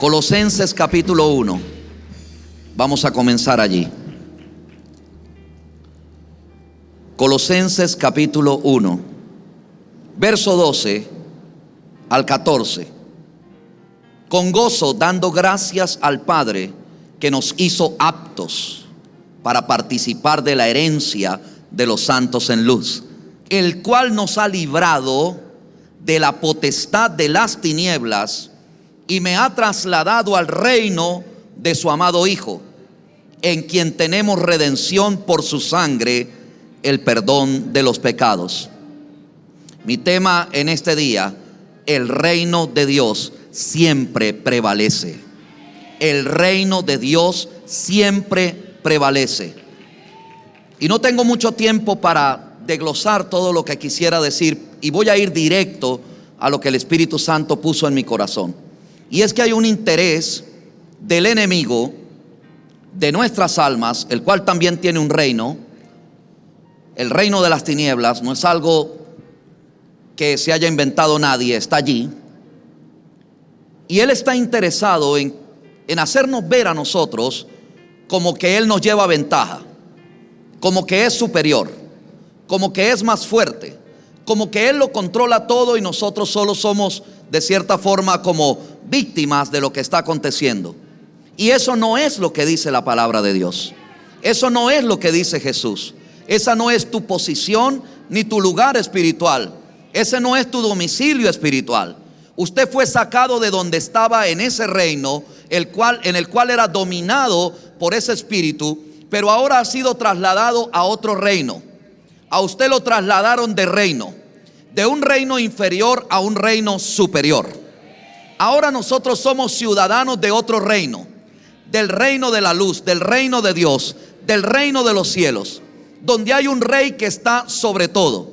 Colosenses capítulo 1. Vamos a comenzar allí. Colosenses capítulo 1, verso 12 al 14. Con gozo dando gracias al Padre que nos hizo aptos para participar de la herencia de los santos en luz, el cual nos ha librado de la potestad de las tinieblas y me ha trasladado al reino de su amado Hijo, en quien tenemos redención por su sangre, el perdón de los pecados. Mi tema en este día: el reino de Dios siempre prevalece. El reino de Dios siempre prevalece. Y no tengo mucho tiempo para desglosar todo lo que quisiera decir, y voy a ir directo a lo que el Espíritu Santo puso en mi corazón. Y es que hay un interés del enemigo de nuestras almas, el cual también tiene un reino. El reino de las tinieblas no es algo que se haya inventado nadie, está allí. Y él está interesado en hacernos ver a nosotros como que él nos lleva ventaja, como que es superior, como que es más fuerte, como que él lo controla todo y nosotros solo somos de cierta forma como víctimas de lo que está aconteciendo. Y eso no es lo que dice la palabra de Dios. Eso no es lo que dice Jesús. Esa no es tu posición ni tu lugar espiritual. Ese no es tu domicilio espiritual. Usted fue sacado de donde estaba en ese reino, en el cual era dominado por ese espíritu, pero ahora ha sido trasladado a otro reino. A usted lo trasladaron de un reino inferior a un reino superior. Ahora nosotros somos ciudadanos de otro reino, del reino de la luz, del reino de Dios, del reino de los cielos, donde hay un rey que está sobre todo.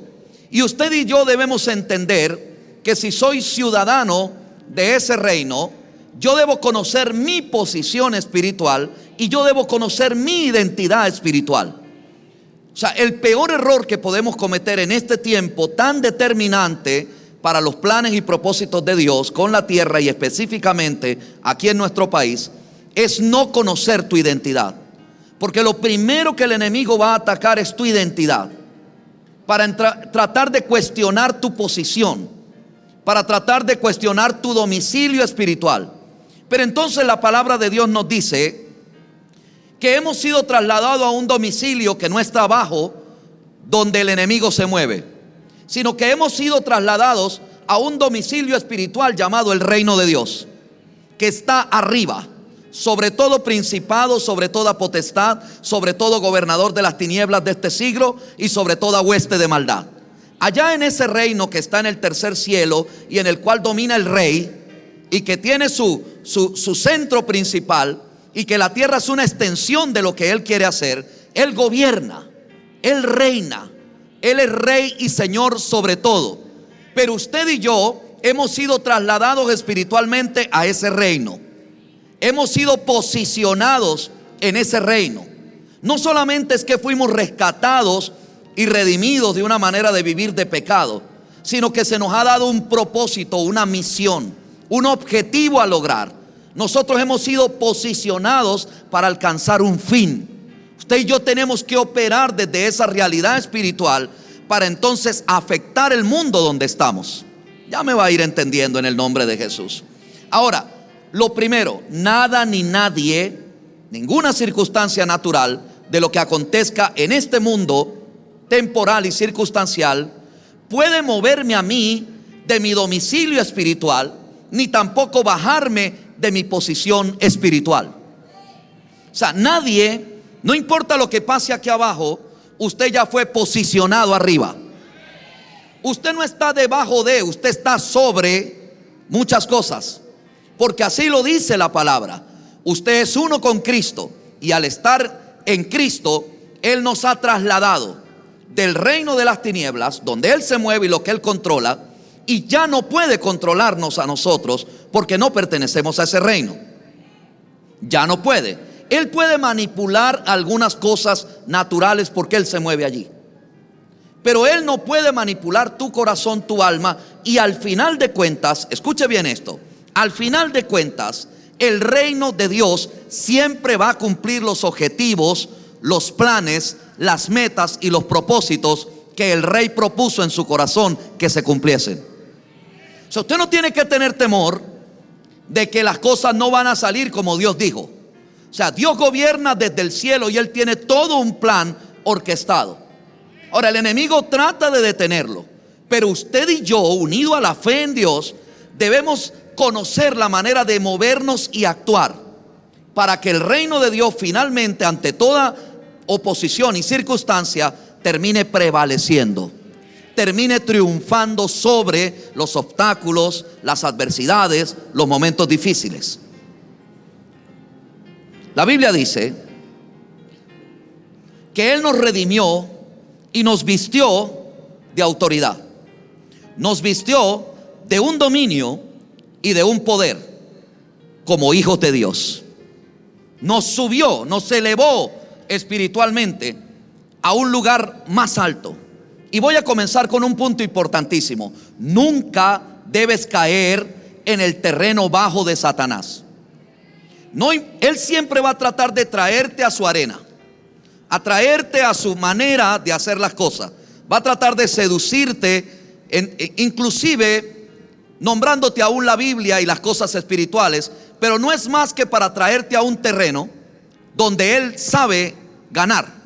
Y usted y yo debemos entender que si soy ciudadano de ese reino, yo debo conocer mi posición espiritual y yo debo conocer mi identidad espiritual. O sea, el peor error que podemos cometer en este tiempo tan determinante para los planes y propósitos de Dios con la tierra y específicamente aquí en nuestro país es no conocer tu identidad. Porque lo primero que el enemigo va a atacar es tu identidad, para tratar de cuestionar tu posición, para tratar de cuestionar tu domicilio espiritual. Pero entonces la palabra de Dios nos dice que hemos sido trasladados a un domicilio que no está abajo donde el enemigo se mueve, sino que hemos sido trasladados a un domicilio espiritual llamado el reino de Dios, que está arriba, sobre todo principado, sobre toda potestad, sobre todo gobernador de las tinieblas de este siglo y sobre toda hueste de maldad. Allá en ese reino que está en el tercer cielo y en el cual domina el rey y que tiene su centro principal, y que la tierra es una extensión de lo que él quiere hacer, él gobierna, él reina, él es rey y señor sobre todo. Pero usted y yo hemos sido trasladados espiritualmente a ese reino. Hemos sido posicionados en ese reino. No solamente es que fuimos rescatados y redimidos de una manera de vivir de pecado, sino que se nos ha dado un propósito, una misión, un objetivo a lograr. Nosotros hemos sido posicionados para alcanzar un fin. Usted y yo tenemos que operar desde esa realidad espiritual para entonces afectar el mundo donde estamos. Ya me va a ir entendiendo en el nombre de Jesús. Ahora, lo primero, nada ni nadie, ninguna circunstancia natural de lo que acontezca en este mundo temporal y circunstancial puede moverme a mí de mi domicilio espiritual, ni tampoco bajarme de mi posición espiritual. O sea, nadie, no importa lo que pase aquí abajo, usted ya fue posicionado arriba. Usted no está debajo de, usted está sobre muchas cosas, porque así lo dice la palabra. Usted es uno con Cristo, y al estar en Cristo, Él nos ha trasladado del reino de las tinieblas, donde Él se mueve y lo que Él controla, y ya no puede controlarnos a nosotros porque no pertenecemos a ese reino. Ya no puede. Él puede manipular algunas cosas naturales porque Él se mueve allí, pero Él no puede manipular tu corazón, tu alma. Y al final de cuentas, escuche bien esto, al final de cuentas, el reino de Dios siempre va a cumplir los objetivos, los planes, las metas y los propósitos que el rey propuso en su corazón que se cumpliesen. O sea, usted no tiene que tener temor de que las cosas no van a salir como Dios dijo. O sea, Dios gobierna desde el cielo y Él tiene todo un plan orquestado. Ahora, el enemigo trata de detenerlo, pero usted y yo, unido a la fe en Dios, debemos conocer la manera de movernos y actuar para que el reino de Dios finalmente, ante toda oposición y circunstancia, termine prevaleciendo, termine triunfando sobre los obstáculos, las adversidades, los momentos difíciles. La Biblia dice que Él nos redimió y nos vistió de autoridad, nos vistió de un dominio y de un poder como hijos de Dios. Nos subió, nos elevó espiritualmente a un lugar más alto. Y voy a comenzar con un punto importantísimo: nunca debes caer en el terreno bajo de Satanás. No, él siempre va a tratar de traerte a su arena, a traerte a su manera de hacer las cosas. Va a tratar de seducirte, inclusive nombrándote aún la Biblia y las cosas espirituales, pero no es más que para traerte a un terreno donde él sabe ganar.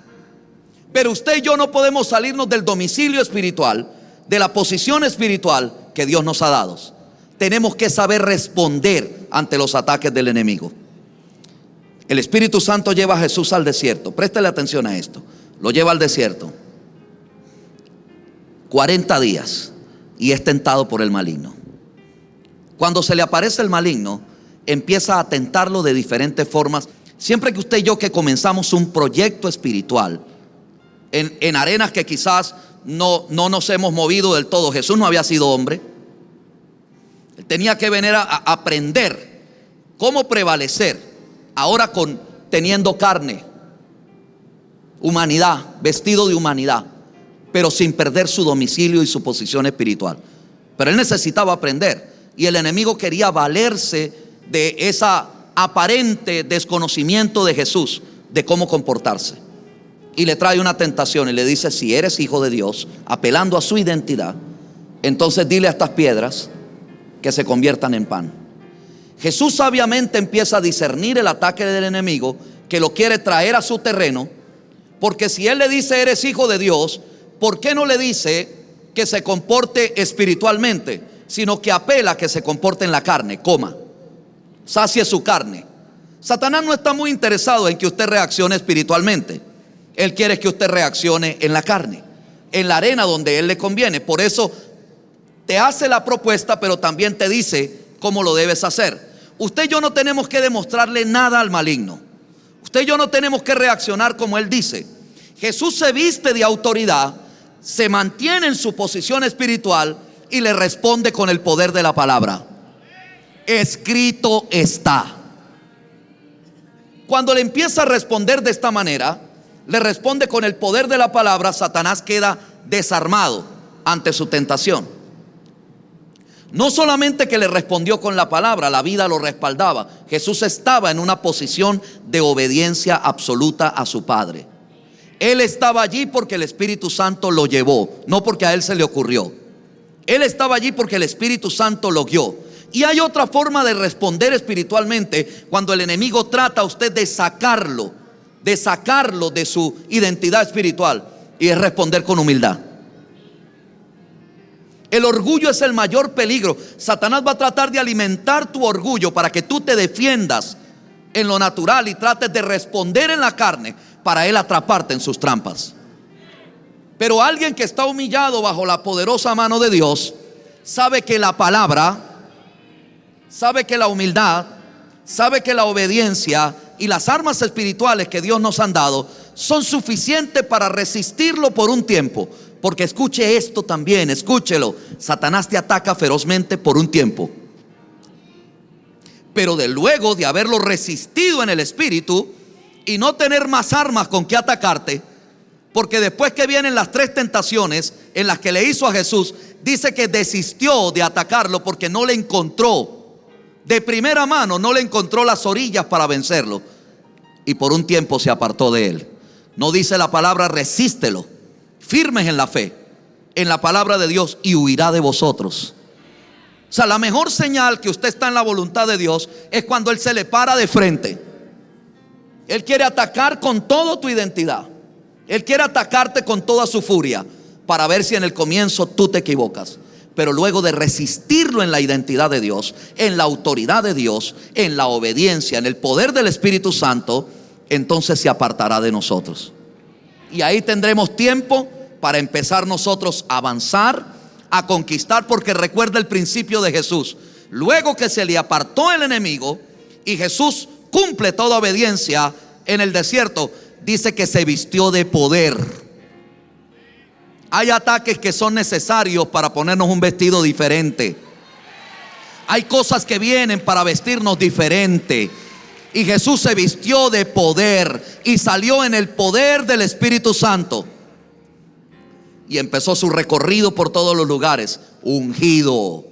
Pero usted y yo no podemos salirnos del domicilio espiritual, de la posición espiritual que Dios nos ha dado. Tenemos que saber responder ante los ataques del enemigo. El Espíritu Santo lleva a Jesús al desierto. Préstele atención a esto. Lo lleva al desierto 40 días y es tentado por el maligno. Cuando se le aparece el maligno, empieza a tentarlo de diferentes formas. Siempre que usted y yo que comenzamos un proyecto espiritual en arenas que quizás no nos hemos movido del todo. Jesús no había sido hombre. Él tenía que venir a aprender cómo prevalecer. Ahora teniendo carne, humanidad, vestido de humanidad, pero sin perder su domicilio y su posición espiritual. Pero él necesitaba aprender, y el enemigo quería valerse de esa aparente desconocimiento de Jesús, de cómo comportarse. Y le trae una tentación y le dice: si eres hijo de Dios, apelando a su identidad, entonces dile a estas piedras que se conviertan en pan. Jesús sabiamente empieza a discernir el ataque del enemigo que lo quiere traer a su terreno, porque si él le dice eres hijo de Dios, ¿por qué no le dice que se comporte espiritualmente? Sino que apela a que se comporte en la carne, coma, sacie su carne. Satanás no está muy interesado en que usted reaccione espiritualmente. Él quiere que usted reaccione en la carne, en la arena donde él le conviene. Por eso te hace la propuesta, pero también te dice cómo lo debes hacer. Usted y yo no tenemos que demostrarle nada al maligno. Usted y yo no tenemos que reaccionar como él dice. Jesús se viste de autoridad, se mantiene en su posición espiritual y le responde con el poder de la palabra. Escrito está. Cuando le empieza a responder de esta manera, le responde con el poder de la palabra. Satanás queda desarmado ante su tentación. No solamente que le respondió con la palabra, la vida lo respaldaba. Jesús estaba en una posición de obediencia absoluta a su Padre. Él estaba allí porque el Espíritu Santo lo llevó, no porque a él se le ocurrió. Él estaba allí porque el Espíritu Santo lo guió. Y hay otra forma de responder espiritualmente cuando el enemigo trata a usted de sacarlo de su identidad espiritual, y es responder con humildad. El orgullo es el mayor peligro. Satanás va a tratar de alimentar tu orgullo para que tú te defiendas en lo natural y trates de responder en la carne para él atraparte en sus trampas. Pero alguien que está humillado bajo la poderosa mano de Dios sabe que la palabra, sabe que la humildad, sabe que la obediencia y las armas espirituales que Dios nos han dado son suficientes para resistirlo por un tiempo. Porque escuche esto también, escúchelo: Satanás te ataca ferozmente por un tiempo, pero luego de haberlo resistido en el espíritu y no tener más armas con que atacarte, porque después que vienen las 3 tentaciones en las que le hizo a Jesús, dice que desistió de atacarlo porque no le encontró de primera mano no le encontró las orillas para vencerlo, y por un tiempo se apartó de él. No dice la palabra: resístelo, firmes en la fe, en la palabra de Dios, y huirá de vosotros. O sea, la mejor señal que usted está en la voluntad de Dios es cuando Él se le para de frente. Él quiere atacar con toda tu identidad. Él quiere atacarte con toda su furia, para ver si en el comienzo tú te equivocas. Pero luego de resistirlo en la identidad de Dios, en la autoridad de Dios, en la obediencia, en el poder del Espíritu Santo, entonces se apartará de nosotros. Y ahí tendremos tiempo para empezar nosotros a avanzar, a conquistar, porque recuerda el principio de Jesús. Luego que se le apartó el enemigo y Jesús cumple toda obediencia en el desierto, dice que se vistió de poder. Hay ataques que son necesarios para ponernos un vestido diferente. Hay cosas que vienen para vestirnos diferente. Y Jesús se vistió de poder y salió en el poder del Espíritu Santo. Y empezó su recorrido por todos los lugares, ungido,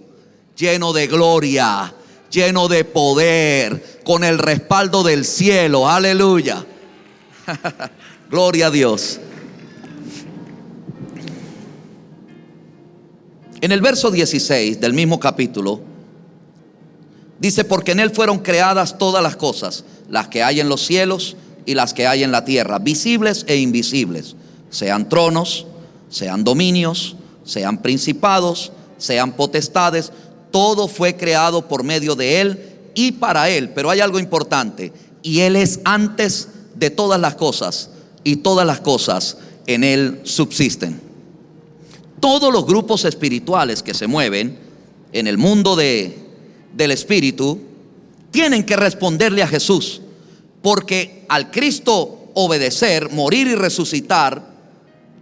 lleno de gloria, lleno de poder, con el respaldo del cielo. Aleluya. Gloria a Dios. En el verso 16 del mismo capítulo dice: porque en Él fueron creadas todas las cosas, las que hay en los cielos y las que hay en la tierra, visibles e invisibles, sean tronos, sean dominios, sean principados, sean potestades. Todo fue creado por medio de Él y para Él. Pero hay algo importante: y Él es antes de todas las cosas, y todas las cosas en Él subsisten. Todos los grupos espirituales que se mueven en el mundo del espíritu tienen que responderle a Jesús, porque al Cristo obedecer, morir y resucitar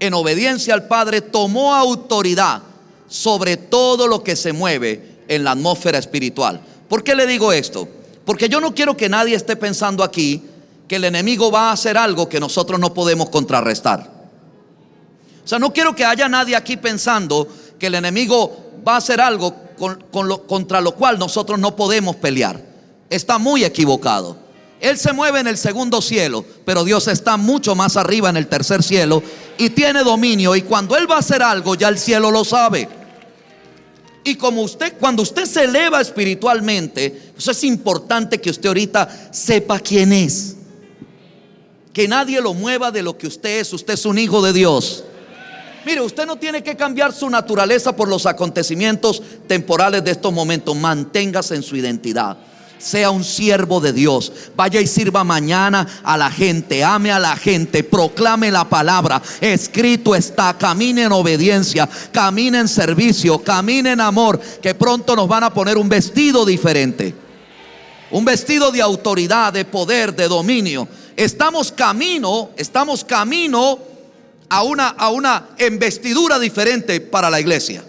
en obediencia al Padre, tomó autoridad sobre todo lo que se mueve en la atmósfera espiritual. ¿Por qué le digo esto? Porque yo no quiero que nadie esté pensando aquí que el enemigo va a hacer algo que nosotros no podemos contrarrestar. O sea, no quiero que haya nadie aquí pensando que el enemigo va a hacer algo contra lo cual nosotros no podemos pelear. Está muy equivocado. Él se mueve en el segundo cielo, pero Dios está mucho más arriba en el tercer cielo y tiene dominio. Y cuando Él va a hacer algo, ya el cielo lo sabe. Y cuando usted se eleva espiritualmente, eso es importante que usted ahorita sepa quién es. Que nadie lo mueva de lo que usted es. Usted es un hijo de Dios. Mire, usted no tiene que cambiar su naturaleza por los acontecimientos temporales de estos momentos. Manténgase en su identidad. Sea un siervo de Dios. Vaya y sirva mañana a la gente. Ame a la gente. Proclame la palabra. Escrito está. Camine en obediencia. Camine en servicio. Camine en amor. Que pronto nos van a poner un vestido diferente. Un vestido de autoridad, de poder, de dominio. Estamos camino a una investidura diferente para la iglesia.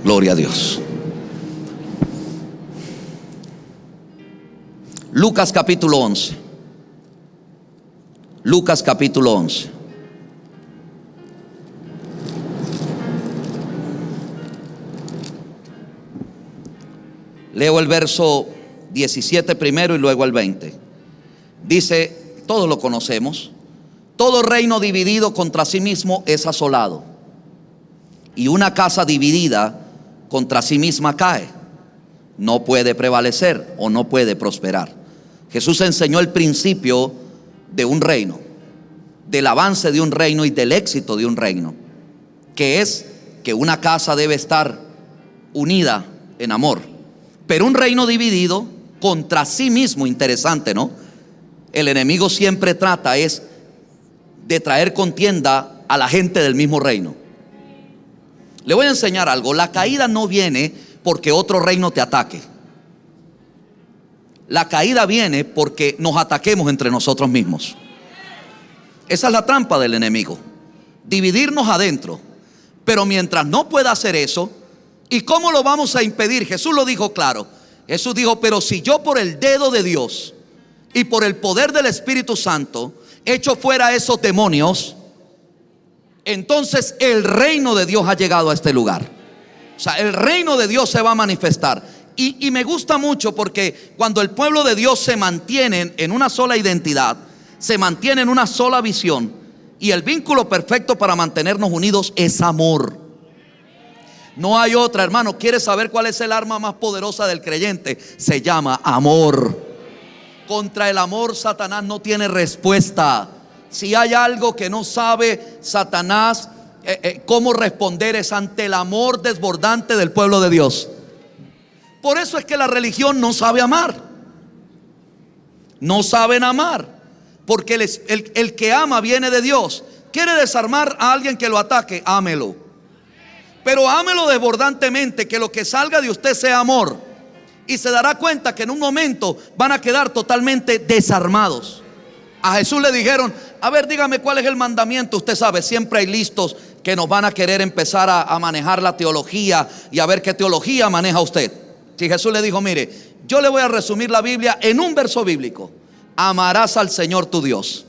Gloria a Dios. Lucas capítulo 11. Lucas capítulo 11. Leo el verso 17 primero y luego el 20. Dice, todos lo conocemos: todo reino dividido contra sí mismo es asolado, y una casa dividida contra sí misma cae. No puede prevalecer o no puede prosperar. Jesús enseñó el principio de un reino, del avance de un reino y del éxito de un reino, que es que una casa debe estar unida en amor. Pero un reino dividido contra sí mismo, interesante, ¿no? El enemigo siempre trata de traer contienda a la gente del mismo reino. Le voy a enseñar algo. La caída no viene porque otro reino te ataque. La caída viene porque nos ataquemos entre nosotros mismos. Esa es la trampa del enemigo, dividirnos adentro. Pero mientras no pueda hacer eso, ¿y cómo lo vamos a impedir? Jesús lo dijo claro. Jesús dijo: pero si yo por el dedo de Dios y por el poder del Espíritu Santo echo fuera esos demonios, entonces el reino de Dios ha llegado a este lugar. O sea, el reino de Dios se va a manifestar. Y me gusta mucho porque cuando el pueblo de Dios se mantiene en una sola identidad, se mantiene en una sola visión, y el vínculo perfecto para mantenernos unidos es amor. No hay otra, hermano. ¿Quieres saber cuál es el arma más poderosa del creyente? Se llama amor. Contra el amor Satanás no tiene respuesta. Si hay algo que no sabe Satanás cómo responder, es ante el amor desbordante del pueblo de Dios. Por eso es que la religión no sabe amar. No saben amar, porque el que ama viene de Dios. ¿Quiere desarmar a alguien que lo ataque? Ámelo. Pero ámelo desbordantemente, que lo que salga de usted sea amor. Y se dará cuenta que en un momento van a quedar totalmente desarmados. A Jesús le dijeron: a ver, dígame cuál es el mandamiento. Usted sabe, siempre hay listos que nos van a querer empezar a manejar la teología y a ver qué teología maneja usted. Si Jesús le dijo: mire, yo le voy a resumir la Biblia en un verso bíblico. Amarás al Señor tu Dios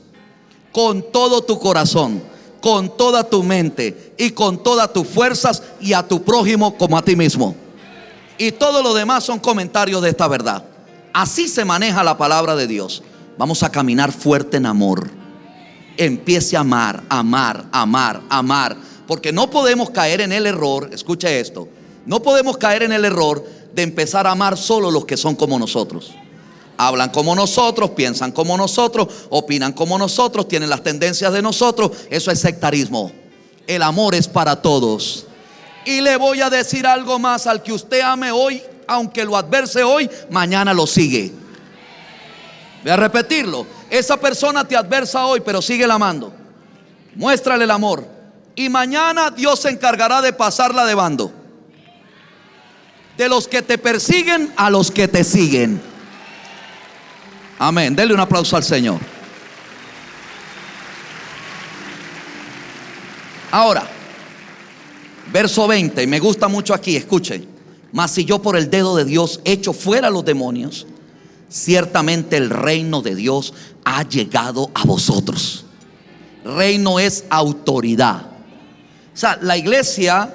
con todo tu corazón, con toda tu mente y con todas tus fuerzas, y a tu prójimo como a ti mismo. Y todo lo demás son comentarios de esta verdad. Así se maneja la palabra de Dios. Vamos a caminar fuerte en amor. Empiece a amar, amar, amar, amar. Porque no podemos caer en el error, escuche esto, no podemos caer en el error de empezar a amar solo los que son como nosotros. Hablan como nosotros, piensan como nosotros, opinan como nosotros, tienen las tendencias de nosotros. Eso es sectarismo. El amor es para todos. Y le voy a decir algo más: al que usted ame hoy, aunque lo adverse hoy, mañana lo sigue. Voy a repetirlo: esa persona te adversa hoy, pero sigue la amando. Muéstrale el amor, y mañana Dios se encargará de pasarla de bando. De los que te persiguen a los que te siguen. Amén. Denle un aplauso al Señor. Ahora, verso 20, y me gusta mucho aquí, escuchen. Mas si yo por el dedo de Dios echo fuera a los demonios, ciertamente el reino de Dios ha llegado a vosotros. Reino es autoridad. O sea, la iglesia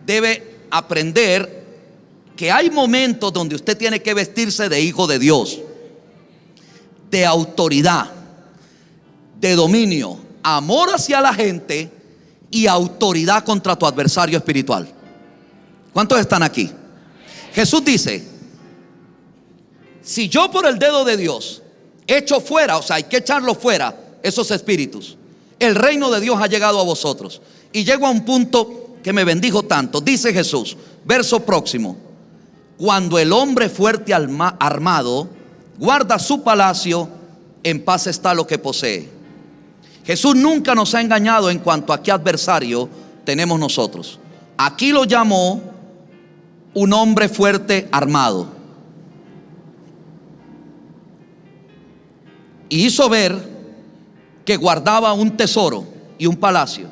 debe aprender que hay momentos donde usted tiene que vestirse de hijo de Dios, de autoridad, de dominio, amor hacia la gente y autoridad contra tu adversario espiritual. ¿Cuántos están aquí? Jesús dice: si yo por el dedo de Dios echo fuera, o sea, hay que echarlo fuera, esos espíritus, el reino de Dios ha llegado a vosotros. Y llego a un punto que me bendijo tanto. Dice Jesús, verso próximo: cuando el hombre fuerte armado guarda su palacio, en paz está lo que posee. Jesús nunca nos ha engañado en cuanto a qué adversario tenemos nosotros. Aquí lo llamó un hombre fuerte armado, y hizo ver que guardaba un tesoro y un palacio,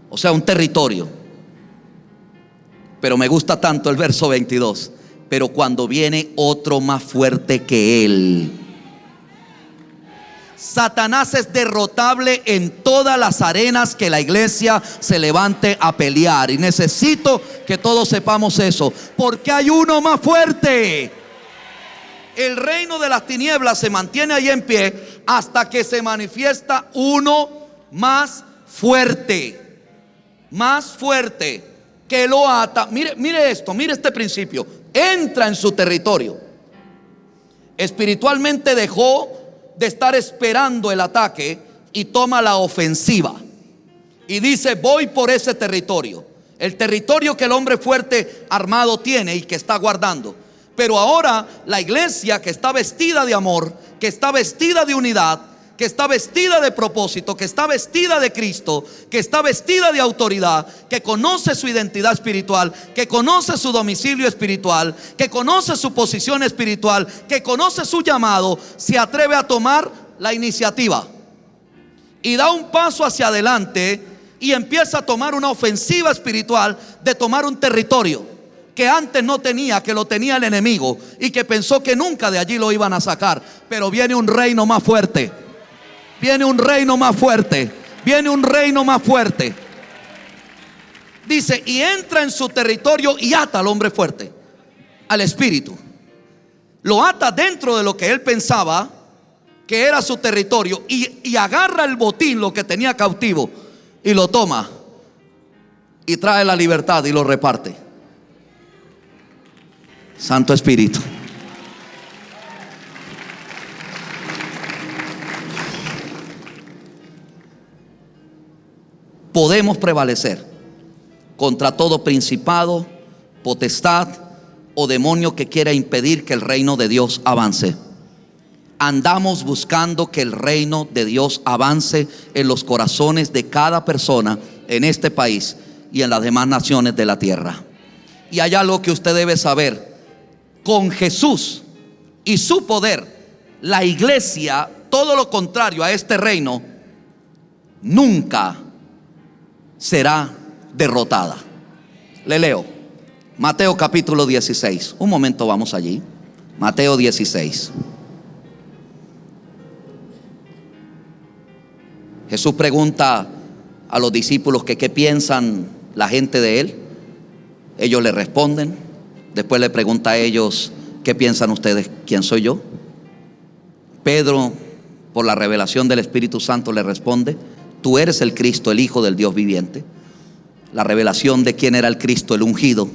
o sea, un territorio. Pero me gusta tanto el verso 22: pero cuando viene otro más fuerte que él. Satanás es derrotable en todas las arenas que la iglesia se levante a pelear. Y necesito que todos sepamos eso, porque hay uno más fuerte. El reino de las tinieblas se mantiene ahí en pie hasta que se manifiesta uno más fuerte. Más fuerte, que lo ata. Mire esto, mire este principio. Entra en su territorio. Espiritualmente dejó de estar esperando el ataque y toma la ofensiva. Y dice: voy por ese territorio. El territorio que el hombre fuerte armado tiene y que está guardando. Pero ahora la iglesia, que está vestida de amor, que está vestida de unidad, que está vestida de propósito, que está vestida de Cristo, que está vestida de autoridad, que conoce su identidad espiritual, que conoce su domicilio espiritual, que conoce su posición espiritual, que conoce su llamado, se atreve a tomar la iniciativa y da un paso hacia adelante y empieza a tomar una ofensiva espiritual de tomar un territorio que antes no tenía, que lo tenía el enemigo y que pensó que nunca de allí lo iban a sacar. Pero viene un reino más fuerte. Viene un reino más fuerte. Viene un reino más fuerte. Dice, y entra en su territorio y ata al hombre fuerte, al espíritu. Lo ata dentro de lo que él pensaba que era su territorio, y agarra el botín, lo que tenía cautivo, y lo toma y trae la libertad y lo reparte. Santo Espíritu. Podemos prevalecer contra todo principado, potestad o demonio que quiera impedir que el reino de Dios avance. Andamos buscando que el reino de Dios avance en los corazones de cada persona en este país y en las demás naciones de la tierra. Y hay algo que usted debe saber: con Jesús y su poder, la iglesia, todo lo contrario a este reino, nunca será derrotada. Le leo Mateo capítulo 16. Un momento, vamos allí. Mateo 16. Jesús pregunta a los discípulos que qué piensan la gente de él. Ellos le responden. Después le pregunta a ellos, ¿qué piensan ustedes? ¿Quién soy yo? Pedro, por la revelación del Espíritu Santo, le responde, tú eres el Cristo, el Hijo del Dios viviente. La revelación de quién era el Cristo, el ungido,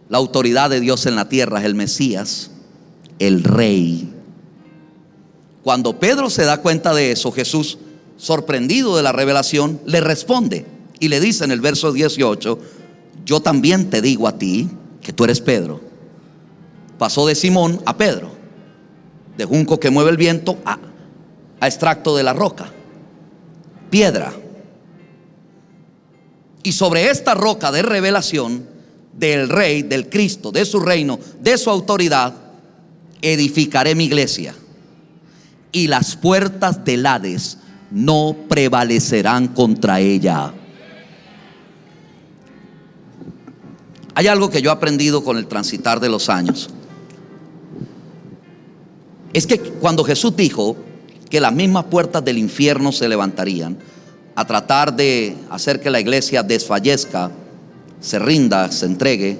la autoridad de Dios en la tierra, es el Mesías, el Rey. Cuando Pedro se da cuenta de eso, Jesús, sorprendido de la revelación, le responde y le dice en el verso 18, yo también te digo a ti que tú eres Pedro. Pasó de Simón a Pedro, de junco que mueve el viento a extracto de la roca, piedra. Y sobre esta roca de revelación del Rey, del Cristo, de su reino, de su autoridad, edificaré mi iglesia, y las puertas del Hades no prevalecerán contra ella. Hay algo que yo he aprendido con el transitar de los años. Es que cuando Jesús dijo que las mismas puertas del infierno se levantarían a tratar de hacer que la iglesia desfallezca, se rinda, se entregue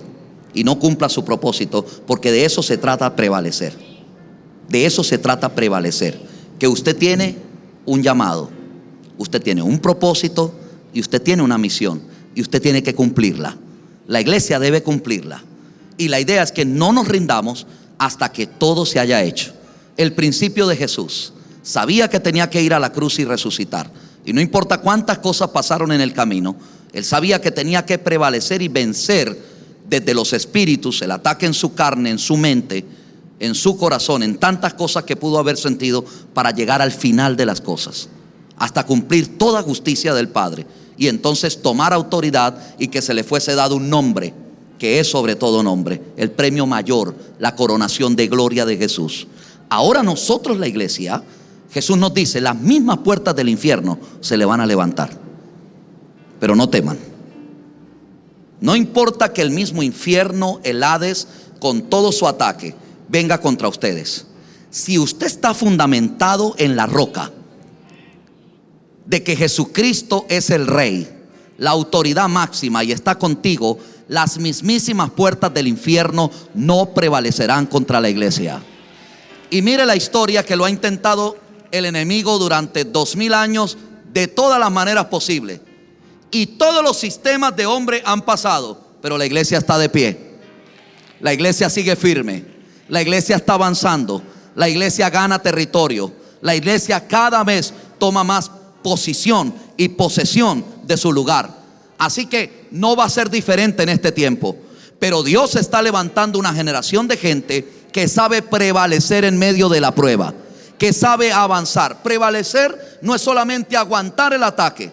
y no cumpla su propósito, porque de eso se trata prevalecer. De eso se trata prevalecer. Que usted tiene un llamado, usted tiene un propósito y usted tiene una misión y usted tiene que cumplirla. La iglesia debe cumplirla. Y la idea es que no nos rindamos hasta que todo se haya hecho. El principio de Jesús: sabía que tenía que ir a la cruz y resucitar, y no importa cuántas cosas pasaron en el camino, él sabía que tenía que prevalecer y vencer desde los espíritus, el ataque en su carne, en su mente, en su corazón, en tantas cosas que pudo haber sentido, para llegar al final de las cosas, hasta cumplir toda justicia del Padre, y entonces tomar autoridad y que se le fuese dado un nombre que es sobre todo nombre, el premio mayor, la coronación de gloria de Jesús. Ahora nosotros, la iglesia, Jesús nos dice, las mismas puertas del infierno se le van a levantar, pero no teman. No importa que el mismo infierno, el Hades, con todo su ataque, venga contra ustedes. Si usted está fundamentado en la roca de que Jesucristo es el Rey, la autoridad máxima, y está contigo, las mismísimas puertas del infierno no prevalecerán contra la iglesia. Y mire la historia que lo ha intentado el enemigo durante 2000 años de todas las maneras posibles, y todos los sistemas de hombre han pasado, pero la iglesia está de pie. La iglesia sigue firme. La iglesia está avanzando. La iglesia gana territorio. La iglesia cada vez toma más posición y posesión de su lugar. Así que no va a ser diferente en este tiempo. Pero Dios está levantando una generación de gente que sabe prevalecer en medio de la prueba, que sabe avanzar. Prevalecer no es solamente aguantar el ataque.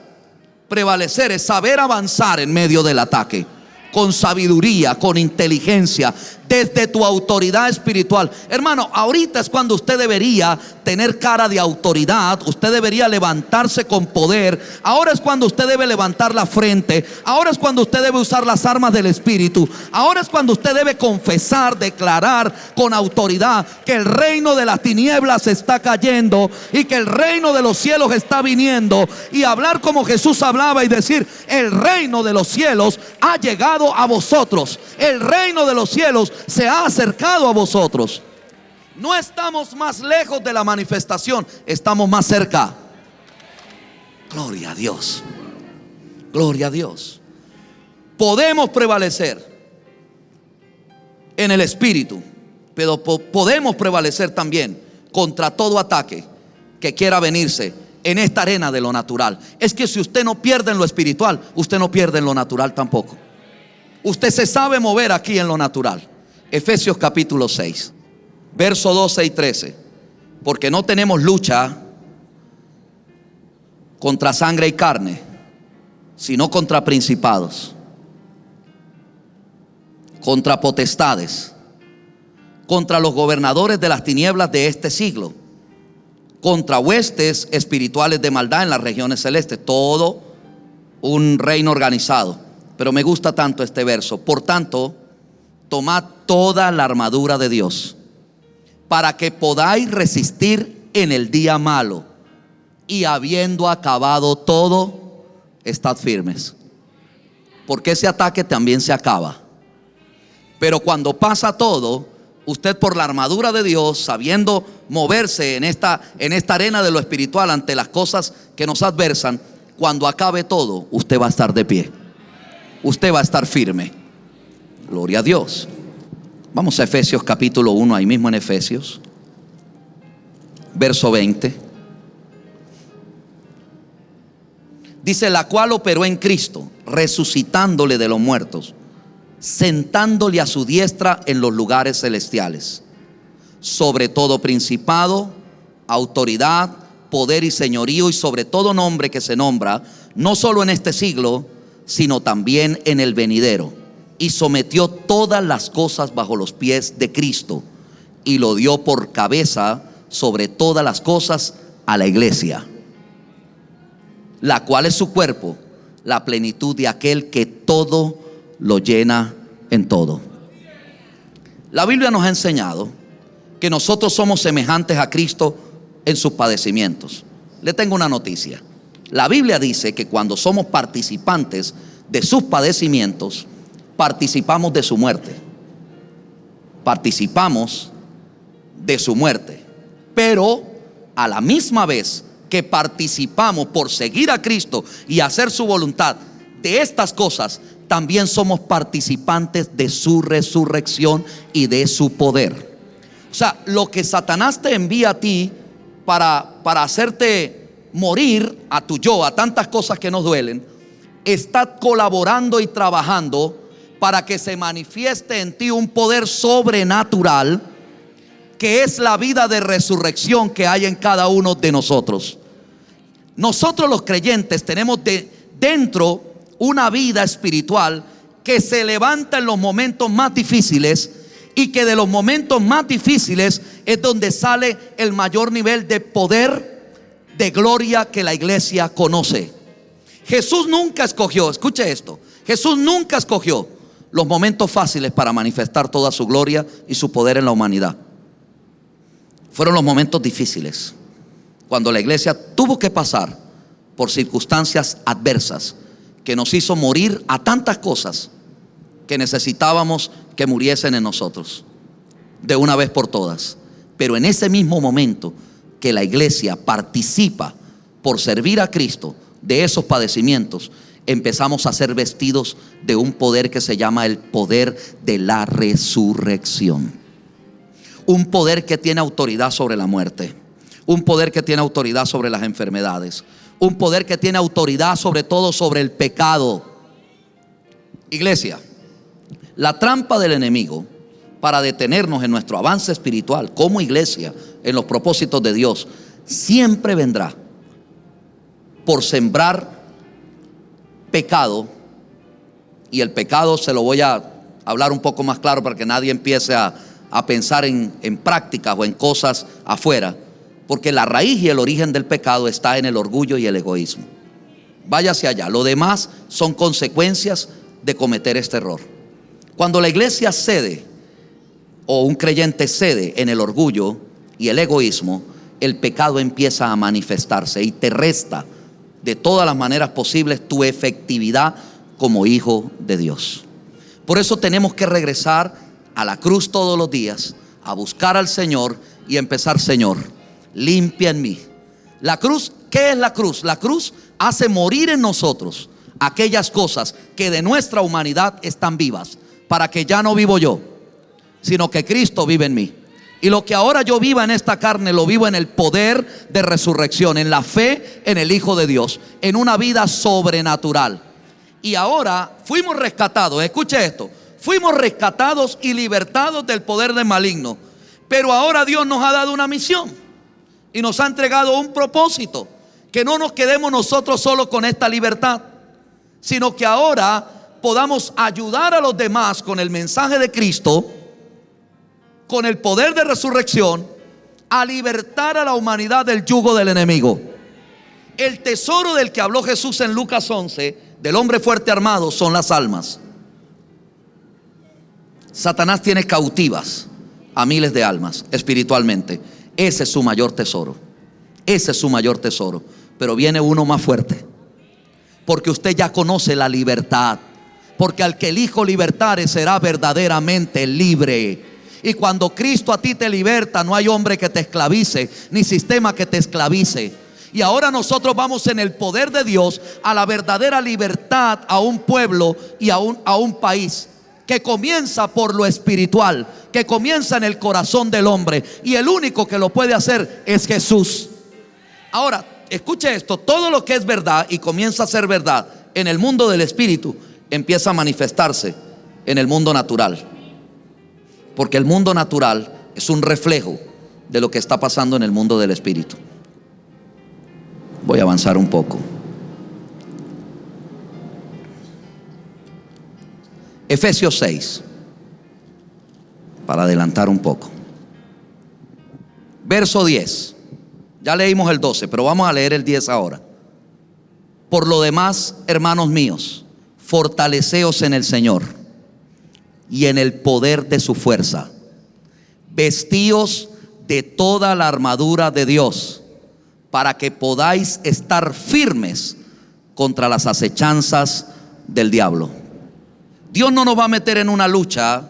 Prevalecer es saber avanzar en medio del ataque, con sabiduría, con inteligencia, desde tu autoridad espiritual. Hermano, ahorita es cuando usted debería tener cara de autoridad. Usted debería levantarse con poder. Ahora es cuando usted debe levantar la frente. Ahora es cuando usted debe usar las armas del Espíritu. Ahora es cuando usted debe confesar, declarar con autoridad que el reino de las tinieblas está cayendo y que el reino de los cielos está viniendo, y hablar como Jesús hablaba y decir: el reino de los cielos ha llegado a vosotros. El reino de los cielos se ha acercado a vosotros. No estamos más lejos de la manifestación, estamos más cerca. Gloria a Dios. Gloria a Dios. Podemos prevalecer en el espíritu, pero podemos prevalecer también contra todo ataque que quiera venirse en esta arena de lo natural. Es que si usted no pierde en lo espiritual, usted no pierde en lo natural tampoco. Usted se sabe mover aquí en lo natural. Efesios capítulo 6, verso 12 y 13. Porque no tenemos lucha contra sangre y carne, sino contra principados, contra potestades, contra los gobernadores de las tinieblas de este siglo, contra huestes espirituales de maldad en las regiones celestes. Todo un reino organizado. Pero me gusta tanto este verso. Por tanto, tomad toda la armadura de Dios, para que podáis resistir en el día malo, y habiendo acabado todo, estad firmes. Porque ese ataque también se acaba. Pero cuando pasa todo, usted, por la armadura de Dios, sabiendo moverse en esta arena de lo espiritual ante las cosas que nos adversan, cuando acabe todo, usted va a estar de pie. Usted va a estar firme. Gloria a Dios. Vamos a Efesios capítulo 1, ahí mismo en Efesios, verso 20. Dice: la cual operó en Cristo, resucitándole de los muertos, sentándole a su diestra en los lugares celestiales, sobre todo principado, autoridad, poder y señorío, y sobre todo nombre que se nombra, no solo en este siglo, sino también en el venidero. Y sometió todas las cosas bajo los pies de Cristo, y lo dio por cabeza sobre todas las cosas a la iglesia, la cual es su cuerpo, la plenitud de aquel que todo lo llena en todo. La Biblia nos ha enseñado que nosotros somos semejantes a Cristo en sus padecimientos. Le tengo una noticia. La Biblia dice que cuando somos participantes de sus padecimientos, participamos de su muerte. Participamos de su muerte. Pero a la misma vez que participamos por seguir a Cristo y hacer su voluntad de estas cosas, también somos participantes de su resurrección y de su poder. O sea, lo que Satanás te envía a ti para hacerte morir a tu yo, a tantas cosas que nos duelen, está colaborando y trabajando para que se manifieste en ti un poder sobrenatural, que es la vida de resurrección que hay en cada uno de nosotros. Nosotros los creyentes tenemos dentro una vida espiritual que se levanta en los momentos más difíciles, y que de los momentos más difíciles es donde sale el mayor nivel de poder, de gloria que la iglesia conoce. Jesús nunca escogió, escuche esto, Jesús nunca escogió los momentos fáciles para manifestar toda su gloria y su poder en la humanidad. Fueron los momentos difíciles, cuando la iglesia tuvo que pasar por circunstancias adversas que nos hizo morir a tantas cosas que necesitábamos que muriesen en nosotros de una vez por todas. Pero en ese mismo momento que la iglesia participa por servir a Cristo de esos padecimientos, empezamos a ser vestidos de un poder que se llama el poder de la resurrección. Un poder que tiene autoridad sobre la muerte, un poder que tiene autoridad sobre las enfermedades, un poder que tiene autoridad sobre todo sobre el pecado. Iglesia, la trampa del enemigo para detenernos en nuestro avance espiritual como iglesia, en los propósitos de Dios, siempre vendrá por sembrar pecado. Y el pecado se lo voy a hablar un poco más claro para que nadie empiece a pensar en prácticas o en cosas afuera, porque la raíz y el origen del pecado está en el orgullo y el egoísmo. Vaya hacia allá. Lo demás son consecuencias de cometer este error. Cuando la iglesia cede, o un creyente cede en el orgullo y el egoísmo, el pecado empieza a manifestarse y te resta de todas las maneras posibles tu efectividad como hijo de Dios. Por eso tenemos que regresar a la cruz todos los días, a buscar al Señor y empezar: Señor, limpia en mí. La cruz, ¿qué es la cruz? La cruz hace morir en nosotros aquellas cosas que de nuestra humanidad están vivas, para que ya no vivo yo, sino que Cristo vive en mí. Y lo que ahora yo viva en esta carne, lo vivo en el poder de resurrección, en la fe en el Hijo de Dios, en una vida sobrenatural. Y ahora fuimos rescatados, escuche esto, fuimos rescatados y libertados del poder del maligno. Pero ahora Dios nos ha dado una misión y nos ha entregado un propósito. Que no nos quedemos nosotros solo con esta libertad, sino que ahora podamos ayudar a los demás con el mensaje de Cristo, con el poder de resurrección, a libertar a la humanidad del yugo del enemigo. El tesoro del que habló Jesús en Lucas 11, del hombre fuerte armado, son las almas. Satanás tiene cautivas a miles de almas espiritualmente. Ese es su mayor tesoro. Ese es su mayor tesoro. Pero viene uno más fuerte, porque usted ya conoce la libertad. Porque al que el Hijo libertare será verdaderamente libre. Y cuando Cristo a ti te liberta, no hay hombre que te esclavice, ni sistema que te esclavice. Y ahora nosotros vamos en el poder de Dios a la verdadera libertad, a un pueblo y a un país, que comienza por lo espiritual, que comienza en el corazón del hombre. Y el único que lo puede hacer es Jesús. Ahora, escuche esto: todo lo que es verdad y comienza a ser verdad en el mundo del espíritu, empieza a manifestarse en el mundo natural. Porque el mundo natural es un reflejo de lo que está pasando en el mundo del espíritu. Voy a avanzar un poco. Efesios 6, para adelantar un poco. Verso 10. Ya leímos el 12, pero vamos a leer el 10 ahora. Por lo demás, hermanos míos, fortaleceos en el Señor y en el poder de su fuerza. Vestíos de toda la armadura de Dios, para que podáis estar firmes contra las acechanzas del diablo. Dios no nos va a meter en una lucha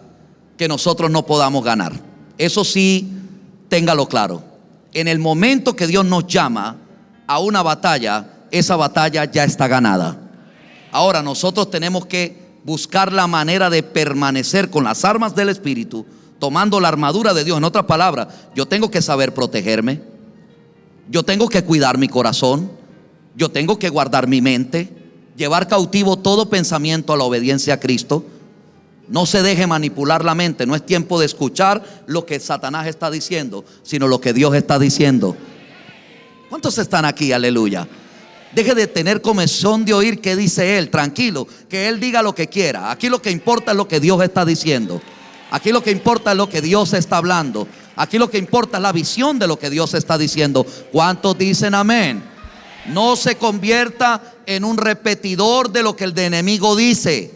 que nosotros no podamos ganar. Eso sí, téngalo claro. En el momento que Dios nos llama a una batalla, esa batalla ya está ganada. Ahora nosotros tenemos que buscar la manera de permanecer con las armas del Espíritu, tomando la armadura de Dios. En otras palabras, yo tengo que saber protegerme, yo tengo que cuidar mi corazón, yo tengo que guardar mi mente, llevar cautivo todo pensamiento a la obediencia a Cristo. No se deje manipular la mente. No es tiempo de escuchar lo que Satanás está diciendo, sino lo que Dios está diciendo. ¿Cuántos están aquí? Aleluya. Deje de tener comezón de oír qué dice Él. Tranquilo, que Él diga lo que quiera. Aquí lo que importa es lo que Dios está diciendo. Aquí lo que importa es lo que Dios está hablando. Aquí lo que importa es la visión de lo que Dios está diciendo. ¿Cuántos dicen amén? No se convierta en un repetidor de lo que el enemigo dice.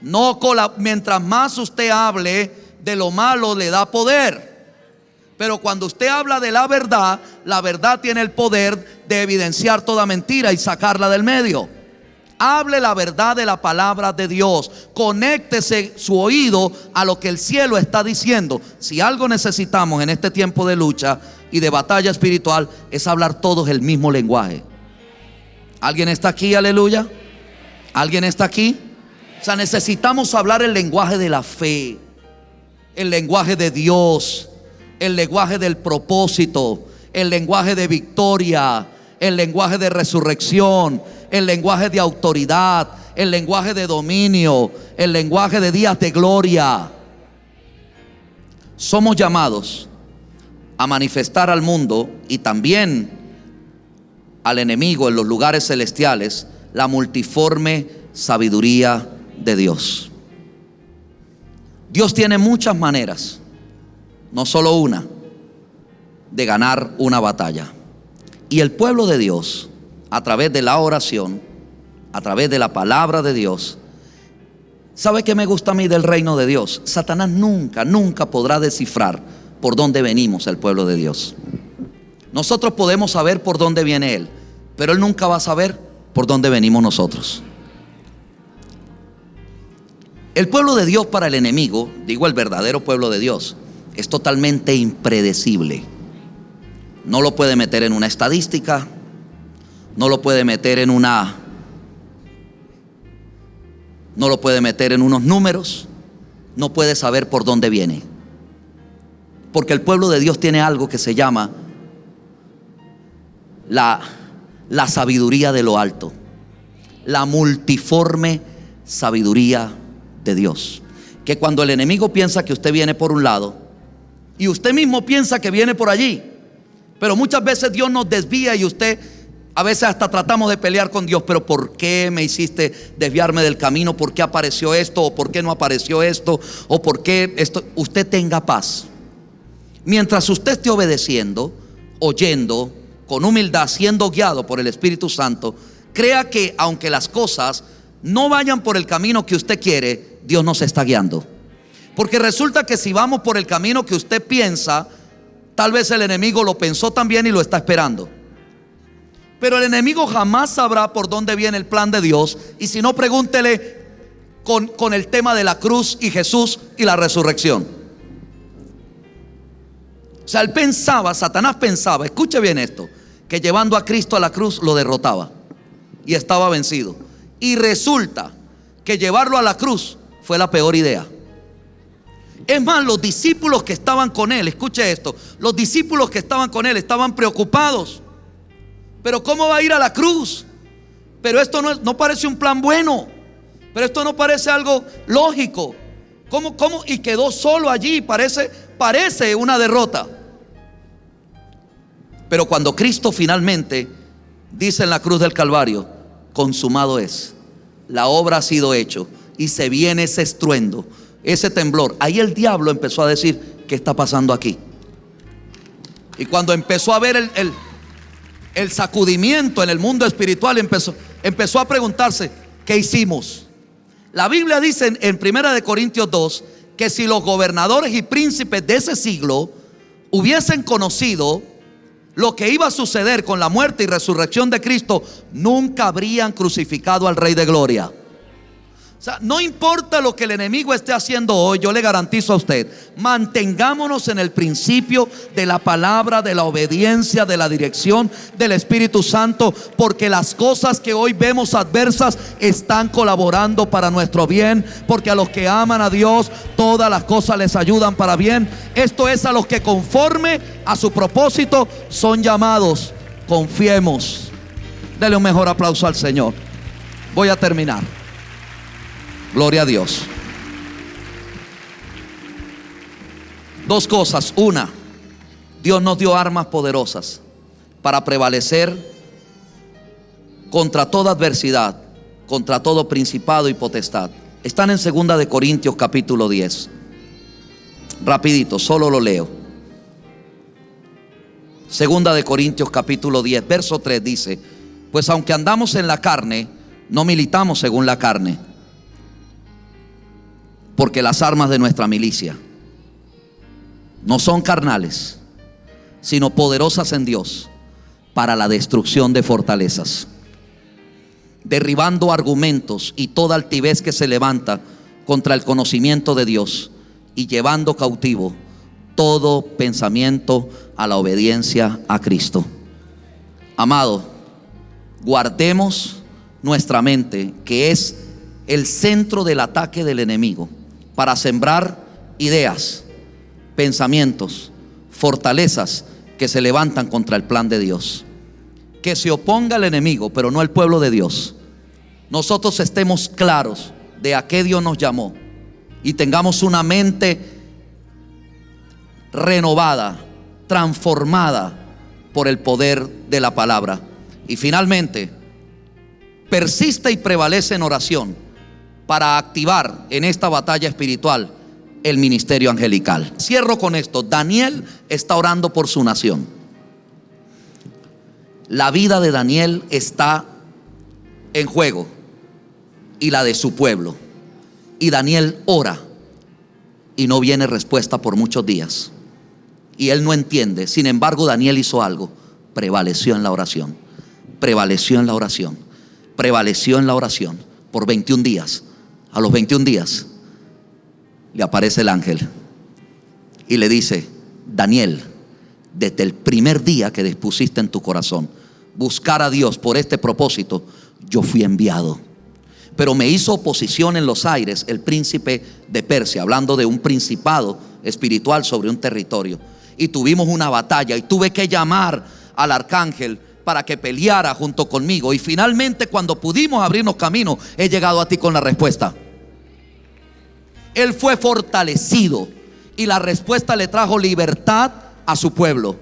No, mientras más usted hable de lo malo, le da poder. Pero cuando usted habla de la verdad tiene el poder de evidenciar toda mentira y sacarla del medio. Hable la verdad de la palabra de Dios. Conéctese su oído a lo que el cielo está diciendo. Si algo necesitamos en este tiempo de lucha y de batalla espiritual, es hablar todos el mismo lenguaje. ¿Alguien está aquí? Aleluya. ¿Alguien está aquí? O sea, necesitamos hablar el lenguaje de la fe, el lenguaje de Dios, el lenguaje del propósito, el lenguaje de victoria, el lenguaje de resurrección, el lenguaje de autoridad, el lenguaje de dominio, el lenguaje de días de gloria. Somos llamados a manifestar al mundo y también al enemigo en los lugares celestiales la multiforme sabiduría de Dios. Dios tiene muchas maneras, no solo una, de ganar una batalla. Y el pueblo de Dios, a través de la oración, a través de la palabra de Dios, ¿sabe qué me gusta a mí del reino de Dios? Satanás nunca podrá descifrar por dónde venimos el pueblo de Dios. Nosotros podemos saber por dónde viene Él, pero Él nunca va a saber por dónde venimos nosotros. El pueblo de Dios para el enemigo, digo el verdadero pueblo de Dios, es totalmente impredecible. No lo puede meter en una estadística, no lo puede meter en no lo puede meter en unos números, no puede saber por dónde viene. Porque el pueblo de Dios tiene algo que se llama la sabiduría de lo alto, la multiforme sabiduría de Dios. Que cuando el enemigo piensa que usted viene por un lado y usted mismo piensa que viene por allí, pero muchas veces Dios nos desvía y usted, a veces hasta tratamos de pelear con Dios. Pero ¿por qué me hiciste desviarme del camino? ¿Por qué apareció esto? ¿O por qué no apareció esto? ¿O por qué esto? Usted tenga paz. Mientras usted esté obedeciendo, oyendo, con humildad, siendo guiado por el Espíritu Santo, crea que aunque las cosas no vayan por el camino que usted quiere, Dios nos está guiando. Porque resulta que si vamos por el camino que usted piensa, tal vez el enemigo lo pensó también y lo está esperando. Pero el enemigo jamás sabrá por dónde viene el plan de Dios. Y si no, pregúntele con el tema de la cruz y Jesús y la resurrección. O sea, Satanás pensaba, escuche bien esto, que llevando a Cristo a la cruz lo derrotaba y estaba vencido. Y resulta que llevarlo a la cruz fue la peor idea. Es más, los discípulos que estaban con él, escuche esto, los discípulos que estaban con él estaban preocupados. Pero ¿cómo va a ir a la cruz? Pero esto no parece un plan bueno. Pero esto no parece algo lógico. ¿Cómo? Y quedó solo allí, parece una derrota. Pero cuando Cristo finalmente dice en la cruz del Calvario, consumado es, la obra ha sido hecho, y se viene ese estruendo, ese temblor, ahí el diablo empezó a decir, ¿qué está pasando aquí? Y cuando empezó a ver el sacudimiento en el mundo espiritual, empezó a preguntarse, ¿qué hicimos? La Biblia dice en 1 Corintios 2 que si los gobernadores y príncipes de ese siglo hubiesen conocido lo que iba a suceder con la muerte y resurrección de Cristo, nunca habrían crucificado al Rey de Gloria. O sea, no importa lo que el enemigo esté haciendo hoy, yo le garantizo a usted, mantengámonos en el principio de la palabra, de la obediencia, de la dirección del Espíritu Santo, porque las cosas que hoy vemos adversas están colaborando para nuestro bien, porque a los que aman a Dios, todas las cosas les ayudan para bien. Esto es a los que conforme a su propósito son llamados. Confiemos. Dele un mejor aplauso al Señor. Voy a terminar. Gloria a Dios. Dos cosas. Una, Dios nos dio armas poderosas para prevalecer contra toda adversidad, contra todo principado y potestad. Están en 2 Corintios capítulo 10. Rapidito, solo lo leo. 2 Corintios capítulo 10, verso 3 dice: pues aunque andamos en la carne, no militamos según la carne, porque las armas de nuestra milicia no son carnales, sino poderosas en Dios para la destrucción de fortalezas, derribando argumentos y toda altivez que se levanta contra el conocimiento de Dios, y llevando cautivo todo pensamiento a la obediencia a Cristo. Amado, guardemos nuestra mente, que es el centro del ataque del enemigo, para sembrar ideas, pensamientos, fortalezas que se levantan contra el plan de Dios. Que se oponga el enemigo, pero no el pueblo de Dios. Nosotros estemos claros de a qué Dios nos llamó y tengamos una mente renovada, transformada por el poder de la palabra. Y finalmente, persiste y prevalece en oración para activar en esta batalla espiritual el ministerio angelical. Cierro con esto. Daniel está orando por su nación. La vida de Daniel está en juego y la de su pueblo. Y Daniel ora y no viene respuesta por muchos días. Y él no entiende. Sin embargo, Daniel hizo algo. Prevaleció en la oración. Prevaleció en la oración. Prevaleció en la oración por 21 días. A los 21 días le aparece el ángel y le dice: Daniel, desde el primer día que dispusiste en tu corazón buscar a Dios por este propósito, yo fui enviado. Pero me hizo oposición en los aires el príncipe de Persia, hablando de un principado espiritual sobre un territorio. Y tuvimos una batalla y tuve que llamar al arcángel para que peleara junto conmigo. Y finalmente, cuando pudimos abrirnos camino, he llegado a ti con la respuesta. Él fue fortalecido y la respuesta le trajo libertad a su pueblo.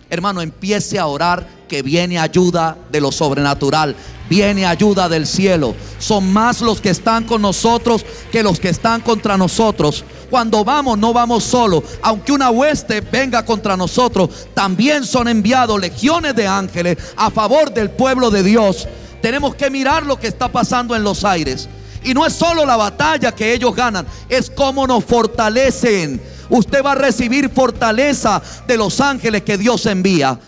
Hermano, empiece a orar, que viene ayuda de lo sobrenatural, viene ayuda del cielo. Son más los que están con nosotros que los que están contra nosotros. Cuando vamos, no vamos solos. Aunque una hueste venga contra nosotros, también son enviados legiones de ángeles a favor del pueblo de Dios. Tenemos que mirar lo que está pasando en los aires. Y no es solo la batalla que ellos ganan, es cómo nos fortalecen. Usted va a recibir fortaleza de los ángeles que Dios envía.